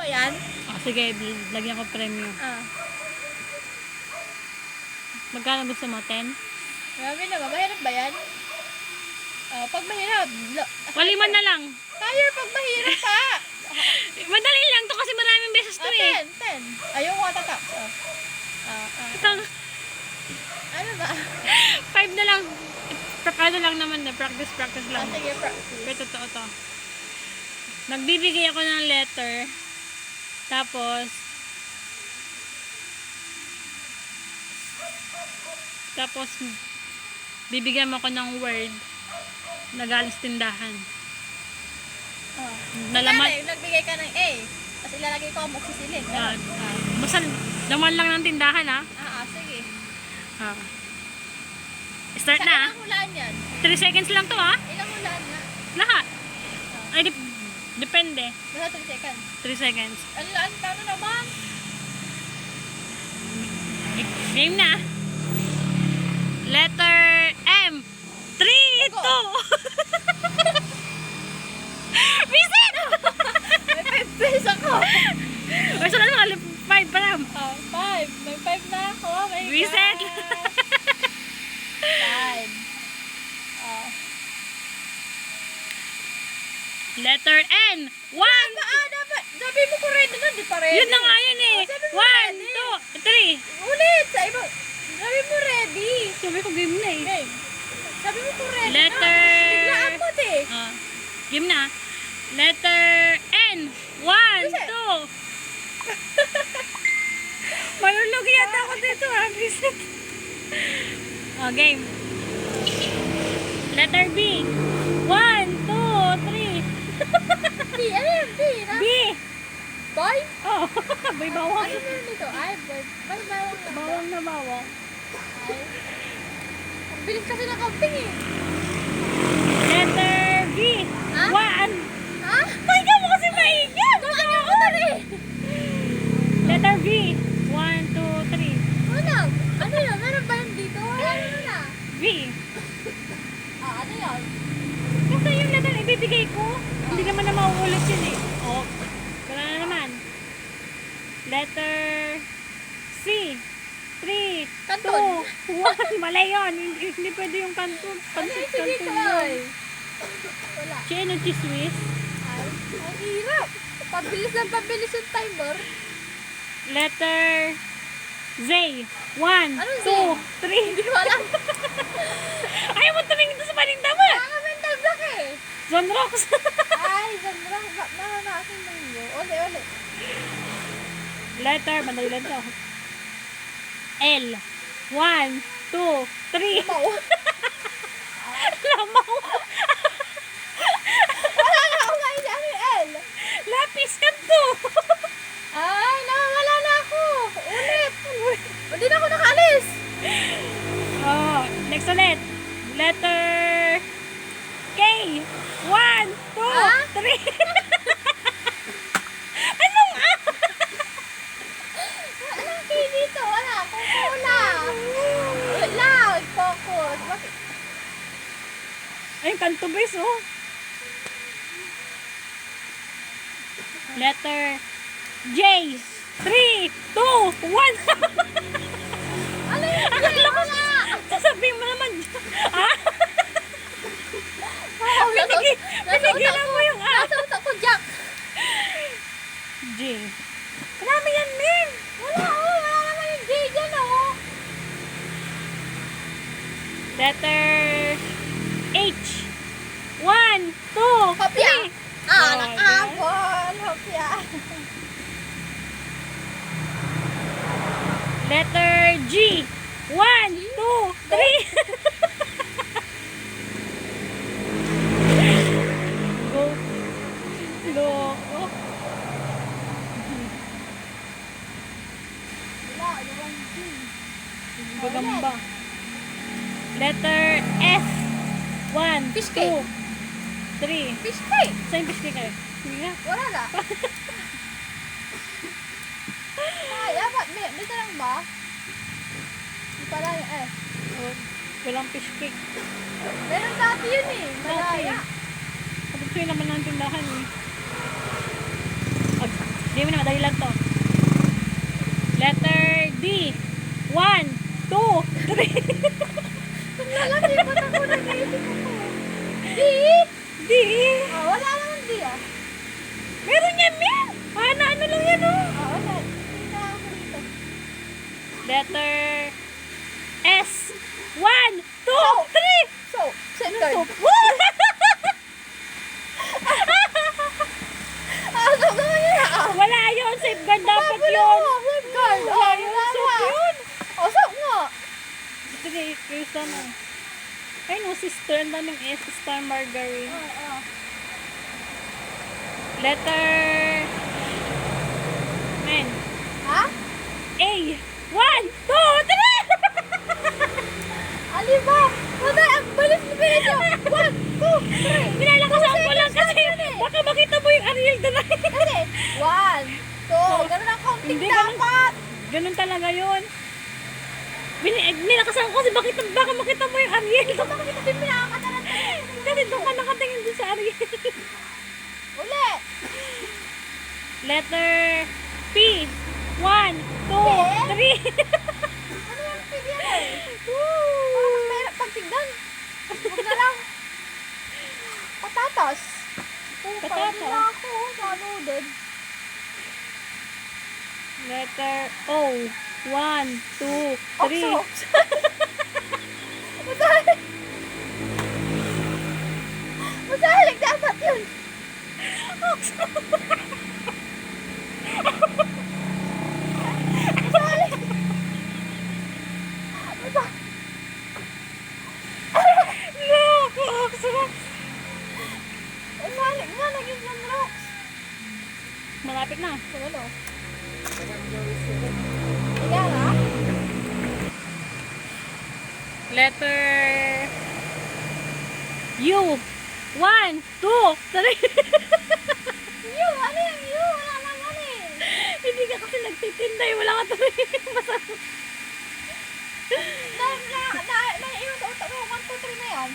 Pa yan? Sige, lagyan ko premium. Magkano gusto mo? 10? Marami naman. Mahirap ba yan? Pag mahirap. Kalima na lang. Fire pag mahirap pa. Madali lang to kasi maraming beses to eh. 10. Ayaw ko tatak. Ito, Ano ba? 5 na lang. Ano lang naman na, practice lang. Sige, practice. Pero totoo to. Nagbibigay ako ng letter. Tapos bibigyan mo ako ng word na galing sa tindahan. Nalaman. Nagbigay ka ng A. Tapos ilalagay ko ang magsisilin. Basta laman lang ng tindahan ha. Sige. Start na. Ilang hulaan yan? 3 seconds lang to ha. Ilang hulaan na? Lahat. Ay, depende. Basta 3 seconds. 3 seconds. Paano naman? Game na. Letter M. 3, 2. Visit! May 5 pesos ako. Or sa lang, 5 pa lang. 5. May 5 na ako. My Reset. God. 5. Letter N. 1. Dapat. Sabi mo ko ready na. Di pa ready. Yun na nga yun eh. 1, 2, 3. Ulit. Sabi mo ready. Sabi ko game na eh. Game. Sabi mo ko ready Letter. na. Biglaan mo eh. Game na. Letter N. 1, 2. Malulog yata ako dito ha. Visit. Game. Letter B. 1, 2, 3. B. Ano yung B? B. Boy? Oh, may bawang. Ano meron dito? Ay, boy. May bawang na ba? Bawang na bawang. Ay. Ang bilis kasi ng camping eh. Letter B. Ha? 1. Ha? Ay, ka mo kasi maingay. Ano ako tali? Letter B. 1, 2, 3. Ano? Ano yun? Meron ba yun dito? Ano na? B. Ano yun? Basta yung letter ibibigay ko. Hindi naman na mauulit yun eh. Oh. Wala na naman. Letter C. 3, Kanton. 2, 1. Mali yun. Hindi pwede yung kanton. Ano yung Kanton dito yun. ay? Wala. Chino Swiss. Ay, ang hirap. Pabilis yung timer. Letter Z. 1, Anong Z? 2, 3. Hindi ko alam. Ayaw mo tumingin doon sa paninda mo. Mental block eh. Zone Rocks. Ay, Sandra. Akin lang yun. Uli. Letter, madali lang to. L. 1, 2, 3. Mau. Lamaw. Wala na ako ngayon. Ano yung L? Lapis ka to. Ay, nawawala na ako. Ulit. Hindi na ako nakaalis. Next ulit. Letter K. 1, 2, 3. Ano nga? Anong key dito? Wala. Wala. Wait lang. Focus. Bakit? Ay, kanto base oh. Letter J. 3, 2, 1. Ano yung J? Wala. Sasabihin mo naman. Pinigilan mo yung A. Nasa utak ko, Jack. J. Marami yan, Min. Wala naman yung J dyan, oh. Letter H. 1, 2, Hopya. 3. Nakapon. Hopya. Letter G. 1, 2, 3. Go. Loko. Wala. Yung G. Bagamba. Letter S. 1, Fish 2, cake. 3. Fish cake. Saan fish cake kayo? Sige nga. Wala na. Ay, dito lang ba? Hindi pala yung S. Oh, walang fish cake. Meron dati yun eh. Malaya. Kapag sa'yo naman ng tindahan eh. Hindi mo na, madali lang to. Letter D. 1, 2, 3. Nalalipat ako na naisip ako. D? D. Ah, wala naman D ah. Meron yan, Min. Ano lang yan, oh. Ah, wala. Tingnan ako dito. Letter S. 1, 2, 3. So, center. Ah, so gawin yun ah. Wala yun. Safeguard dapat Wala yun. ko, safeguard. Wala Ah, yun. wala Soap na. yun. Oh, soap nga. Sige, here's ano. Ay no, sister. Ang daming S. Star Margarine. Ah. Letter Men. Ha? A. 1, 2, 3. Ali ba? Wala, ang balis ni Pedro. 1, 2, 3. Nilalakasan ko lang kasi baka makita mo yung Ariel doon. Kasi, 1, 2. Ganun ang counting Hindi, ganun. dapat. Ganun talaga yun. Nilakasan ko kasi baka makita mo yung Ariel. Ito ba kasi pinakakatalan ka? Kasi doon ka nakatingin doon sa Ariel. Uli. Letter P. 1, 2, 3. Ano yung figure eh? Parang mahirap pagtignan. Huwag na lang. Patatas. Patatas. Pwede na ako. Maludod. Letter O. 1, 2, 3. Okso. Masalik. Masalik dapat yun. Okso. Masalik. Look, okso. Masalik nga. Naging ng rocks. Malapit na. Ano? Kaya nga. Letter U. 1, 2, 3. Yu, ano yung yu? Wala naman eh. Hindi ka kasi nagtitinda eh. Wala ka tuloy. Naiiwan sa utak mo. 1, 2, 3 na yan.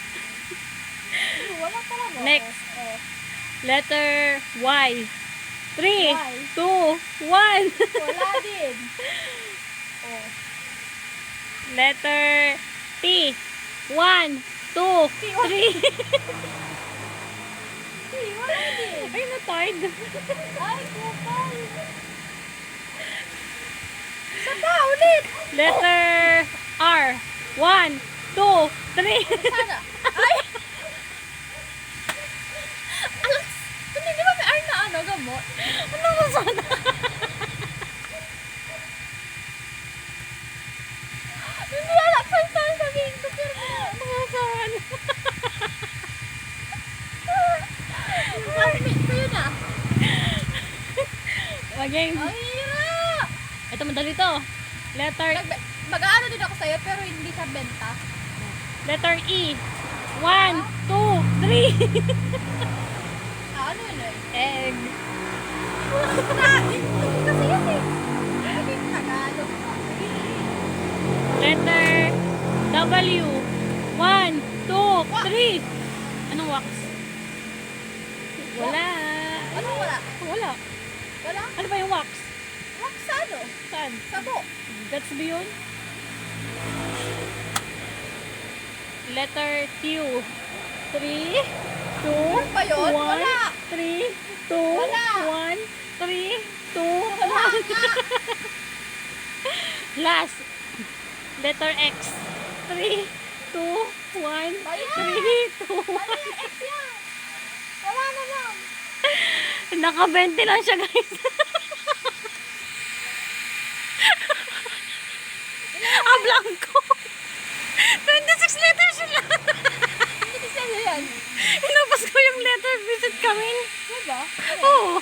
Yu, wala talaga. Next. Oh. Letter Y. 3, Y. 2, 1. Wala din. Oh. Letter T. 1, 2, 3. Wala din. Ay, na-tied. Ay, kupal. Saka, ulit. Letter R. 1, 2, 3. Sana. Ay! Alas, hindi ba may R na ano, gamot? Ano mo sana? Hindi alam sa sana sabihin ko, pero Mga saan? classmate ko yun ah. Again. Ang hirap. Ito, madali to. Letter Mag-aano din ako sa'yo, pero hindi sa benta. Letter E. 1, 2, 3. Ah, ano yun eh? Egg. Kain. Kasi yan eh. Ano yung Tagalog? Letter W. 1, 2, 3. Anong wax? Wala. Ano wala? Wala. Wala? Ano ba yung wax? Wax sa ano? Saan? Sabo. That's beyond. Letter Q. 3, 2, Ano ba yun? 1, Wala. 3, 2, Wala. 1, 3, 2, Wala 1. nga. Last. Letter X. 3, 2, 1, 3, 2, 1. Ano yung X yan? Wala na lang. Naka-20 lang siya, guys. Blanco. 26 letters sila. Hindi kasi yan. Inubos ko yung letter visit coming. Diba? Oo.